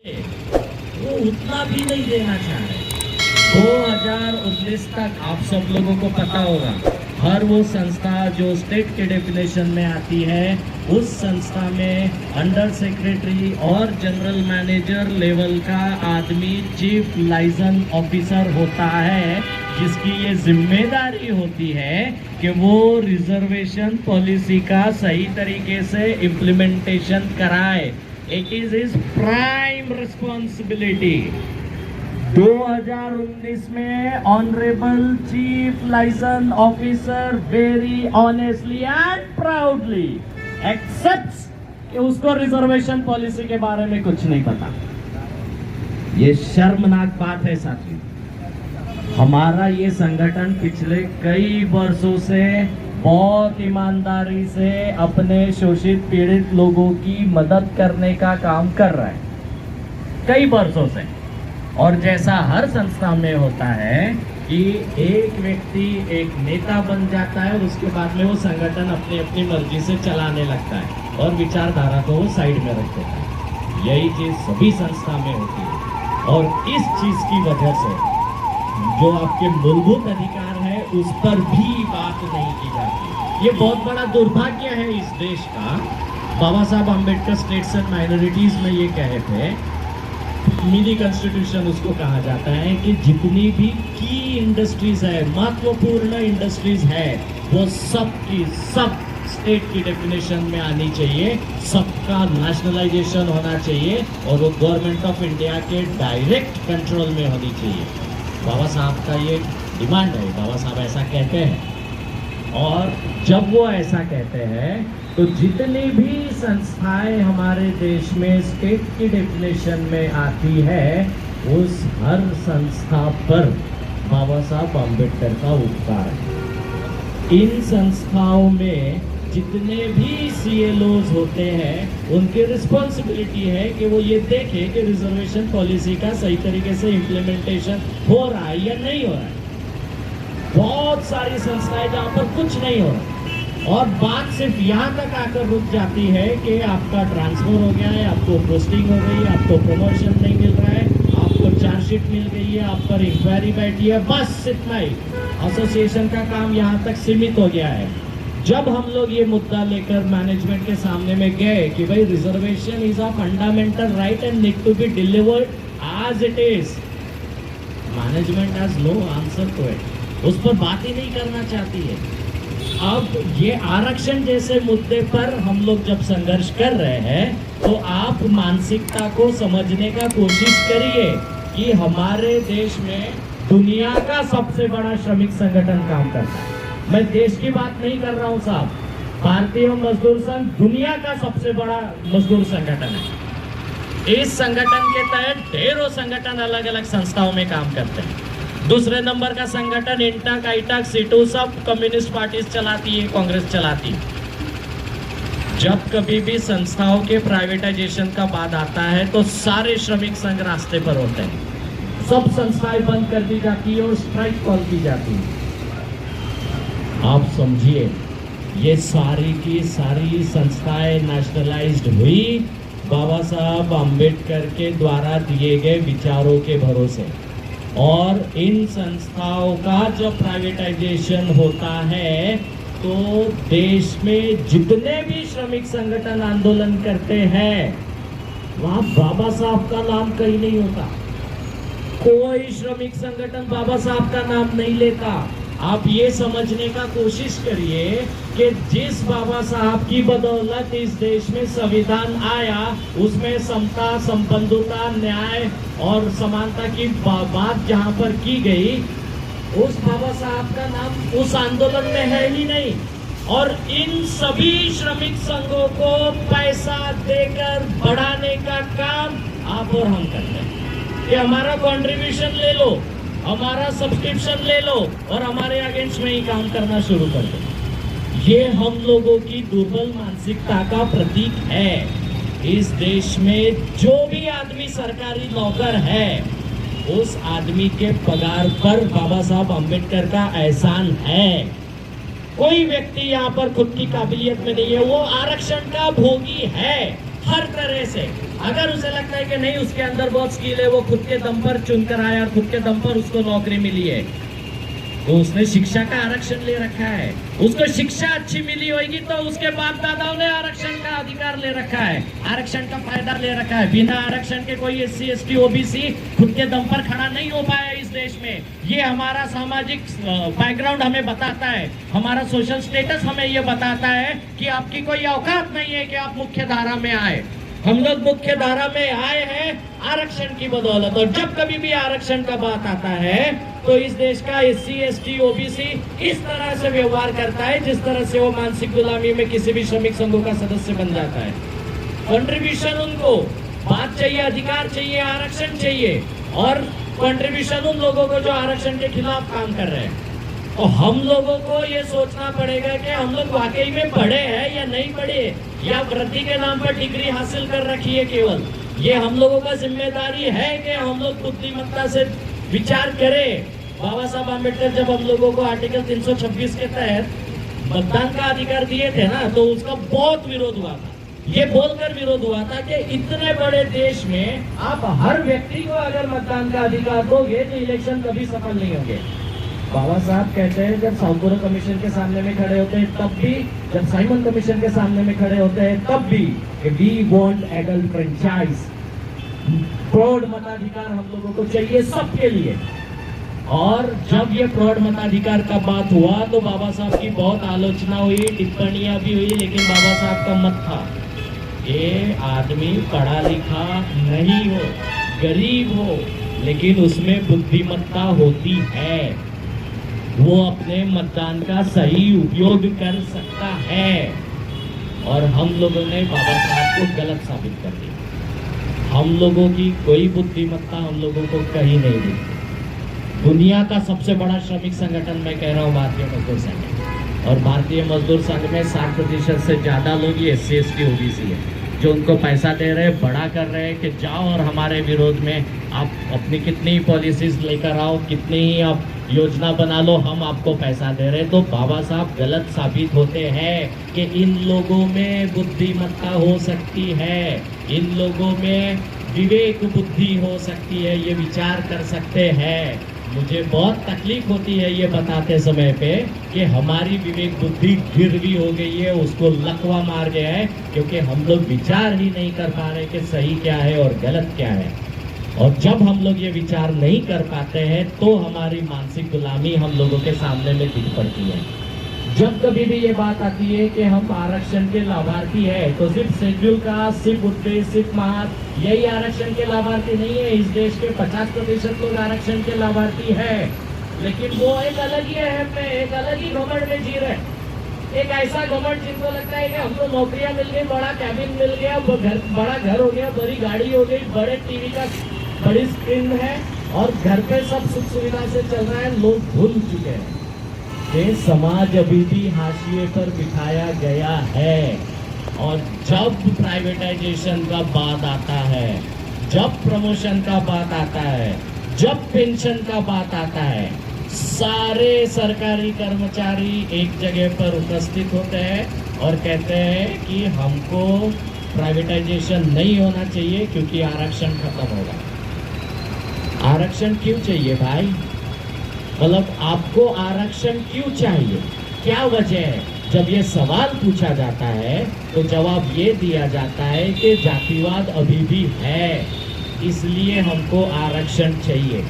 वो उतना भी नहीं देना चाह रहे। 2019 तक आप सब लोगों को पता होगा, हर वो संस्था जो स्टेट के डेफिनेशन में आती है, उस संस्था में अंडर सेक्रेटरी और जनरल मैनेजर लेवल का आदमी चीफ लाइसेंस ऑफिसर होता है, जिसकी ये जिम्मेदारी होती है कि वो रिजर्वेशन पॉलिसी का सही तरीके से इम्प्लीमेंटेशन कराए। It is his prime responsibility. 2019 में honourable chief licence officer very honestly and proudly accepts कि उसको रिजर्वेशन पॉलिसी के बारे में कुछ नहीं पता। ये शर्मनाक बात है साथियों। हमारा ये संगठन पिछले कई वर्षों से बहुत ईमानदारी से अपने शोषित पीड़ित लोगों की मदद करने का काम कर रहा है कई वर्षों से। और जैसा हर संस्था में होता है कि एक व्यक्ति एक नेता बन जाता है, उसके बाद में वो संगठन अपनी अपनी मर्जी से चलाने लगता है और विचारधारा को वो साइड में रख देता है। यही चीज सभी संस्था में होती है और इस चीज की वजह से जो आपके मूलभूत अधिकार है उस पर भी बात नहीं की जाती। ये बहुत बड़ा दुर्भाग्य है इस देश का। बाबा Saheb Ambedkar states and minorities में ये कहे थे, मिनी कॉन्स्टिट्यूशन उसको कहा जाता है, कि जितनी भी की इंडस्ट्रीज है, महत्वपूर्ण इंडस्ट्रीज है, वो सब की सब स्टेट की डेफिनेशन में आनी चाहिए, सबका नेशनलाइजेशन होना चाहिए और वो गवर्नमेंट ऑफ इंडिया के डायरेक्ट कंट्रोल में होनी चाहिए। बाबा साहब का ये डिमांड है, बाबा साहब ऐसा कहते हैं। और जब वो ऐसा कहते हैं तो जितनी भी संस्थाएं हमारे देश में स्टेट की डेफिनेशन में आती है, उस हर संस्था पर बाबा साहब अम्बेडकर का उपकार है। इन संस्थाओं में जितने भी CLOs होते हैं, उनकी रिस्पॉन्सिबिलिटी है कि वो ये देखें कि रिजर्वेशन पॉलिसी का सही तरीके से इम्प्लीमेंटेशन हो रहा है या नहीं हो रहा है। बहुत सारी संस्थाएं जहाँ पर कुछ नहीं हो रहा और बात सिर्फ यहाँ तक आकर रुक जाती है कि आपका ट्रांसफर हो गया है, आपको पोस्टिंग हो गई, आपको प्रमोशन नहीं मिल रहा है, आपको चार्जशीट मिल गई है, आप पर इंक्वायरी बैठी है, बस इतना ही। एसोसिएशन का काम यहाँ तक सीमित हो गया है। जब हम लोग ये मुद्दा लेकर मैनेजमेंट के सामने में गए कि भाई reservation is a fundamental right and need to be delivered as it is, management has no answer to it, उस पर बात ही नहीं करना चाहती है। अब ये आरक्षण जैसे मुद्दे पर हम लोग जब संघर्ष कर रहे हैं तो आप मानसिकता को समझने का कोशिश करिए कि हमारे देश में दुनिया का सबसे बड़ा श्रमिक संगठन काम करता है। मैं देश की बात नहीं कर रहा हूं साहब, भारतीय मजदूर संघ दुनिया का सबसे बड़ा मजदूर संगठन है। इस संगठन के तहत ढेरों संगठन अलग अलग संस्थाओं में काम करते हैं। दूसरे नंबर का संगठन इंटक, आईटक, सीटू सब कम्युनिस्ट पार्टी चलाती है, कांग्रेस चलाती है। जब कभी भी संस्थाओं के प्राइवेटाइजेशन का बात आता है तो सारे श्रमिक संघ रास्ते पर होते हैं, सब संस्थाएं बंद कर दी जाती है और स्ट्राइक कॉल की जाती है। आप समझिए, ये सारी की सारी संस्थाएं नेशनलाइज्ड हुई बाबा साहब अम्बेडकर के द्वारा दिए गए विचारों के भरोसे। और इन संस्थाओं का जब प्राइवेटाइजेशन होता है तो देश में जितने भी श्रमिक संगठन आंदोलन करते हैं, वहां बाबा साहब का नाम कहीं नहीं होता। कोई श्रमिक संगठन बाबा साहब का नाम नहीं लेता। आप ये समझने का कोशिश करिए कि जिस बाबा साहब की बदौलत इस देश में संविधान आया, उसमें समता, संबंधुता, न्याय और समानता की बात जहां पर की गई, उस बाबा साहब का नाम उस आंदोलन में है ही नहीं। और इन सभी श्रमिक संघों को पैसा देकर बढ़ाने का काम आप और हम करते हैं कि हमारा कंट्रीब्यूशन ले लो, हमारा सब्सक्रिप्शन ले लो और हमारे अगेंस्ट में ही काम करना शुरू कर दो। ये हम लोगों की दुर्बल मानसिकता का प्रतीक है। इस देश में जो भी आदमी सरकारी नौकर है, उस आदमी के पगार पर बाबा साहब अम्बेडकर का एहसान है। कोई व्यक्ति यहाँ पर खुद की काबिलियत में नहीं है, वो आरक्षण का भोगी है। हर तरह से। अगर उसे लगता है कि नहीं उसके अंदर बहुत स्किल है, वो खुद के दम पर चुनकर आया और खुद के दम पर उसको नौकरी मिली है, तो उसने शिक्षा का आरक्षण ले रखा है, उसको शिक्षा अच्छी मिली होगी तो उसके बाप दादाओं ने आरक्षण का अधिकार ले रखा है, आरक्षण का फायदा ले रखा है। बिना आरक्षण के कोई SC ST OBC खुद के दम पर खड़ा नहीं हो पाया इस देश में। ये हमारा सामाजिक बैकग्राउंड हमें बताता है, हमारा सोशल स्टेटस हमें ये बताता है कि आपकी कोई औकात नहीं है कि आप मुख्य धारा में आए। हम लोग मुख्य धारा में आए हैं आरक्षण की बदौलत। और जब कभी भी आरक्षण का बात आता है तो इस देश का SC ST OBC इस तरह से व्यवहार करता है जिस तरह से वो मानसिक गुलामी में किसी भी श्रमिक संघों का सदस्य बन जाता है। कंट्रीब्यूशन उनको बात चाहिए, अधिकार चाहिए, आरक्षण चाहिए, और कंट्रीब्यूशन उन लोगों को जो आरक्षण के खिलाफ काम कर रहे हैं। तो हम लोगों को ये सोचना पड़ेगा कि हम लोग वाकई में पढ़े हैं या नहीं पढ़े, या वृत्ति के नाम पर डिग्री हासिल कर रखी है केवल। ये हम लोगों का जिम्मेदारी है कि हम लोग बुद्धिमत्ता से विचार करें। बाबा साहब आम्बेडकर जब हम लोगों को आर्टिकल 326 के तहत मतदान का अधिकार दिए थे ना, तो उसका बहुत विरोध हुआ था। ये बोलकर विरोध हुआ था कि इतने बड़े देश में आप हर व्यक्ति को अगर मतदान का अधिकार दोगे तो इलेक्शन कभी सफल नहीं होंगे। बाबा साहब कहते हैं जब साउथबोरो कमीशन के सामने में खड़े होते हैं तब भी, जब साइमन कमीशन के सामने में खड़े होते हैं तब भी, वी वांट एडल्ट फ्रेंचाइज, प्रौढ़ मताधिकार हम लोगों को चाहिए सबके लिए। और जब ये प्रौढ़ मताधिकार का बात हुआ तो बाबा साहब की बहुत आलोचना हुई, टिप्पणियां भी हुई, लेकिन बाबा साहब का मत था ये आदमी पढ़ा लिखा नहीं हो, गरीब हो, लेकिन उसमें बुद्धिमत्ता होती है, वो अपने मतदान का सही उपयोग कर सकता है। और हम लोगों ने बाबा साहब को गलत साबित कर दिया। हम लोगों की कोई बुद्धिमत्ता हम लोगों को कहीं नहीं दी। दुनिया का सबसे बड़ा श्रमिक संगठन मैं कह रहा हूँ भारतीय मजदूर संघ है, और भारतीय मजदूर संघ में 60% से ज्यादा लोग ये SC ST OBC है, जो उनको पैसा दे रहे हैं, बड़ा कर रहे हैं कि जाओ और हमारे विरोध में आप अपनी कितनी पॉलिसीज लेकर आओ, कितनी ही आप योजना बना लो, हम आपको पैसा दे रहे हैं। तो बाबा साहब गलत साबित होते हैं कि इन लोगों में बुद्धिमत्ता हो सकती है, इन लोगों में विवेक बुद्धि हो सकती है, ये विचार कर सकते हैं। मुझे बहुत तकलीफ होती है ये बताते समय पे कि हमारी विवेक बुद्धि गिरवी हो गई है, उसको लकवा मार गया है, क्योंकि हम लोग विचार ही नहीं कर पा रहे कि सही क्या है और गलत क्या है। और जब हम लोग ये विचार नहीं कर पाते हैं तो हमारी मानसिक गुलामी हम लोगों के सामने में दिख पड़ती है। जब कभी भी ये बात आती है कि हम आरक्षण के लाभार्थी है तो सिर्फ शेड्यूल कास्ट, सिर्फ उद्देश्य, सिर्फ महत यही आरक्षण के लाभार्थी नहीं है। इस देश के 50% लोग आरक्षण के लाभार्थी है, लेकिन वो एक अलग ही अहम में, एक अलग ही घमंड में जी रहे। एक ऐसा घमंड जिनको लगता है कि हमको नौकरियां मिल गई, बड़ा कैबिन मिल गया, बड़ा घर हो गया, बड़ी गाड़ी हो गई, बड़े टीवी का बड़ी स्क्रीन है और घर पे सब सुख सुविधा से चल रहा है। लोग भूल चुके हैं कि समाज अभी भी हाशिए पर बिठाया गया है। और जब प्राइवेटाइजेशन का बात आता है, जब प्रमोशन का बात आता है, जब पेंशन का बात आता है, सारे सरकारी कर्मचारी एक जगह पर उपस्थित होते हैं और कहते हैं कि हमको प्राइवेटाइजेशन नहीं होना चाहिए क्योंकि आरक्षण खत्म होगा। आरक्षण क्यों चाहिए भाई? मतलब आपको आरक्षण क्यों चाहिए, क्या वजह है? जब ये सवाल पूछा जाता है तो जवाब ये दिया जाता है कि जातिवाद अभी भी है, इसलिए हमको आरक्षण चाहिए।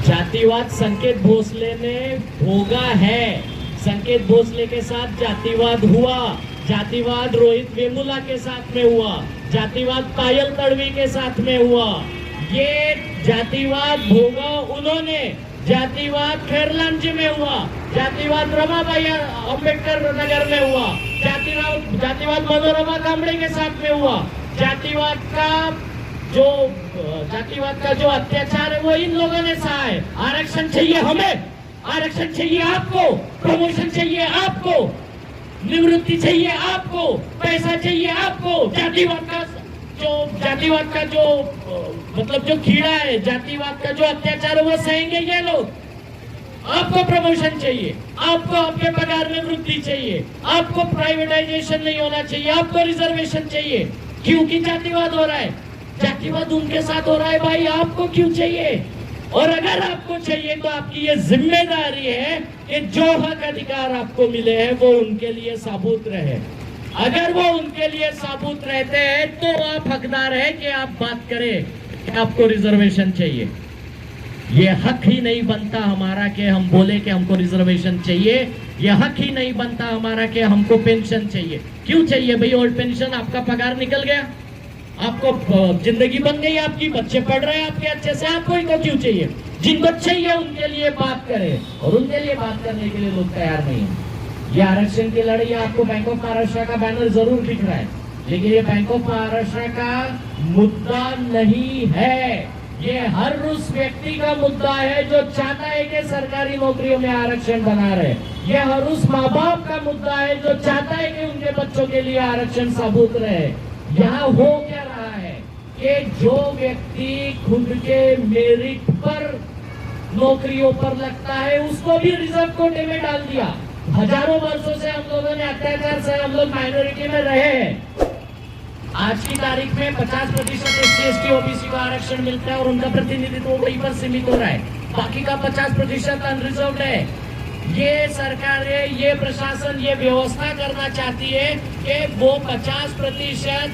जातिवाद संकेत भोसले ने भोगा है, संकेत भोसले के साथ जातिवाद हुआ, जातिवाद रोहित वेमुला के साथ में हुआ, जातिवाद पायल तड़वी के साथ में हुआ। ये जातिवाद भोगा उन्होंने, जातिवाद खैरलांजी में हुआ, जातिवाद रमाबाई अंबेडकर नगर में हुआ, जातिवाद मनोरमा कांबड़े के साथ में हुआ। जातिवाद का जो अत्याचार है वो इन लोगों ने सहा है। आरक्षण चाहिए हमें, आरक्षण चाहिए आपको, प्रमोशन चाहिए आपको, निवृत्ति चाहिए आपको, पैसा चाहिए आपको। जातिवाद का जो मतलब जो कीड़ा है, जातिवाद का जो अत्याचार है वो सहेंगे ये लोग। आपको प्रमोशन चाहिए, आपको आपके पगार में वृद्धि चाहिए, आपको प्राइवेटाइजेशन नहीं होना चाहिए, आपको रिजर्वेशन चाहिए। क्यों की जातिवाद हो रहा है? जातिवाद उनके साथ हो रहा है भाई, आपको क्यों चाहिए? और अगर आपको चाहिए तो आपकी ये जिम्मेदारी है कि जो हक अधिकार आपको मिले हैं वो उनके लिए साबुत रहे। अगर वो उनके लिए साबुत रहते हैं तो आप हकदार है कि आप बात करें कि आपको रिजर्वेशन चाहिए। ये हक ही नहीं बनता हमारा कि हम बोले कि हमको रिजर्वेशन चाहिए। ये हक ही नहीं बनता हमारा कि हमको पेंशन चाहिए। क्यों चाहिए भाई ओल्ड पेंशन? आपका पगार निकल गया, आपको जिंदगी बन गई, आपकी बच्चे पढ़ रहे हैं आपके अच्छे से, आपको इनको क्यों चाहिए? जिनको चाहिए उनके लिए बात करें, और उनके लिए बात करने के लिए लोग तैयार नहीं है। ये आरक्षण की लड़ाई, आपको बैंक ऑफ महाराष्ट्र का बैनर जरूर दिख रहा है, लेकिन ये बैंक ऑफ महाराष्ट्र का मुद्दा नहीं है। ये हर उस व्यक्ति का मुद्दा है जो चाहता है कि सरकारी नौकरियों में आरक्षण बना रहे। ये हर उस माँ बाप का मुद्दा है जो चाहता है कि उनके बच्चों के लिए आरक्षण साबुत रहे। यहाँ हो क्या रहा है कि जो व्यक्ति खुद के मेरिट पर नौकरियों पर लगता है उसको भी रिजर्व कोटे में डाल दिया। हजारों वर्षों से हम लोगों ने अत्याचार से हम लोग माइनॉरिटी में रहे हैं। आज की तारीख में 50% SC ST OBC को आरक्षण मिलता है और उनका प्रतिनिधित्व वहीं पर सीमित हो रहा है। बाकी का 50% अनरिजर्व्ड है। ये सरकारें, ये प्रशासन ये व्यवस्था करना चाहती है कि वो 50%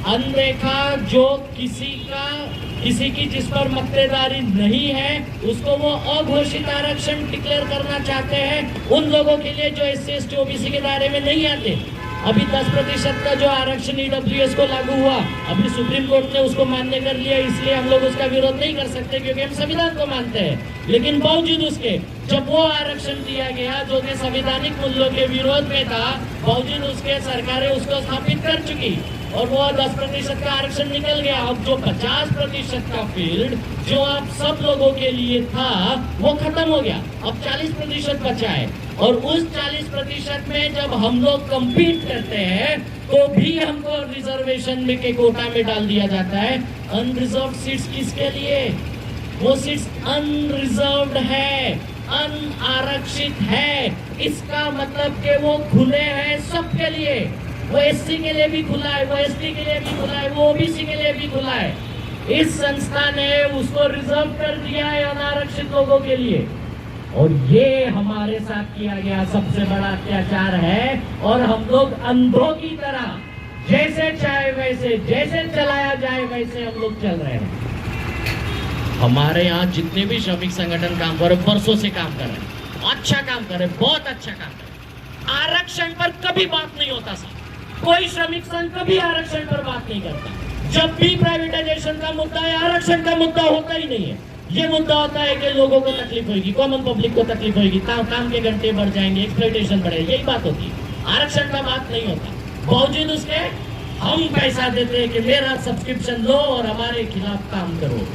अनदेखा जो किसी की जिस पर मक्तेदारी नहीं है उसको वो अघोषित आरक्षण डिक्लेयर करना चाहते हैं। उन लोगों के लिए जो SC ST OBC के दायरे में नहीं आते। अभी 10% का जो आरक्षण EWS को लागू हुआ, अभी सुप्रीम कोर्ट ने उसको मान्य कर लिया, इसलिए हम लोग उसका विरोध नहीं कर सकते क्योंकि हम संविधान को मानते हैं। लेकिन बावजूद उसके जब वो आरक्षण दिया गया जो कि संवैधानिक मूल्यों के विरोध में था, बावजूद उसके सरकारें उसको स्थापित कर चुकी और वो 10% का आरक्षण निकल गया। अब जो 50% का फील्ड जो आप सब लोगों के लिए था वो खत्म हो गया। अब 40% बचा है और उस 40% में जब हम लोग कम्पीट करते हैं तो भी हमको रिजर्वेशन में के कोटा में डाल दिया जाता है। अनरिजर्व्ड सीट्स किसके लिए? वो सीट्स अनरिजर्व्ड है, अनारक्षित है। इसका मतलब कि वो खुले हैं सबके लिए। वो SC के लिए भी खुला है, वो ST के लिए भी खुला है, वो OBC के लिए भी खुला है। इस संस्था ने उसको रिजर्व कर दिया है अनारक्षित लोगों के लिए। और ये हमारे साथ किया गया सबसे बड़ा अत्याचार है और हम लोग अंधों की तरह जैसे चाहे वैसे, जैसे चलाया जाए वैसे हम लोग चल रहे हैं। हमारे यहाँ जितने भी श्रमिक संगठन काम कर रहे, बरसों से काम कर रहे हैं, अच्छा काम कर रहे, बहुत अच्छा काम कर रहे। आरक्षण पर कभी बात नहीं होता सर, कोई श्रमिक संघ कभी आरक्षण पर बात नहीं करता। जब भी प्राइवेटाइजेशन का मुद्दा है, आरक्षण का मुद्दा होता ही नहीं है। ये मुद्दा होता है कि लोगों को तकलीफ होगी, कॉमन पब्लिक को तकलीफ होगी, काम के घंटे बढ़ जाएंगे, एक्सप्लॉयटेशन बढ़ेगी, यही बात होती है। आरक्षण का बात नहीं होता। बावजूद उसके हम पैसा देते हैं कि मेरा सब्सक्रिप्शन लो और हमारे खिलाफ काम करो।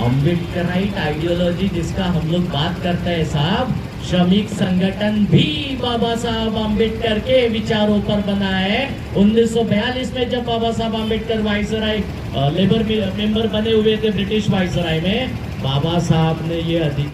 अम्बेडकराइट आइडियोलॉजी जिसका हम लोग बात करते हैं साहब, श्रमिक संगठन भी बाबा साहब अम्बेडकर के विचारों पर बना है। 1942 में जब बाबा Saheb Ambedkar viceroy labour member बने हुए थे ब्रिटिश वाइसराय में, बाबा साहब ने ये अधिकार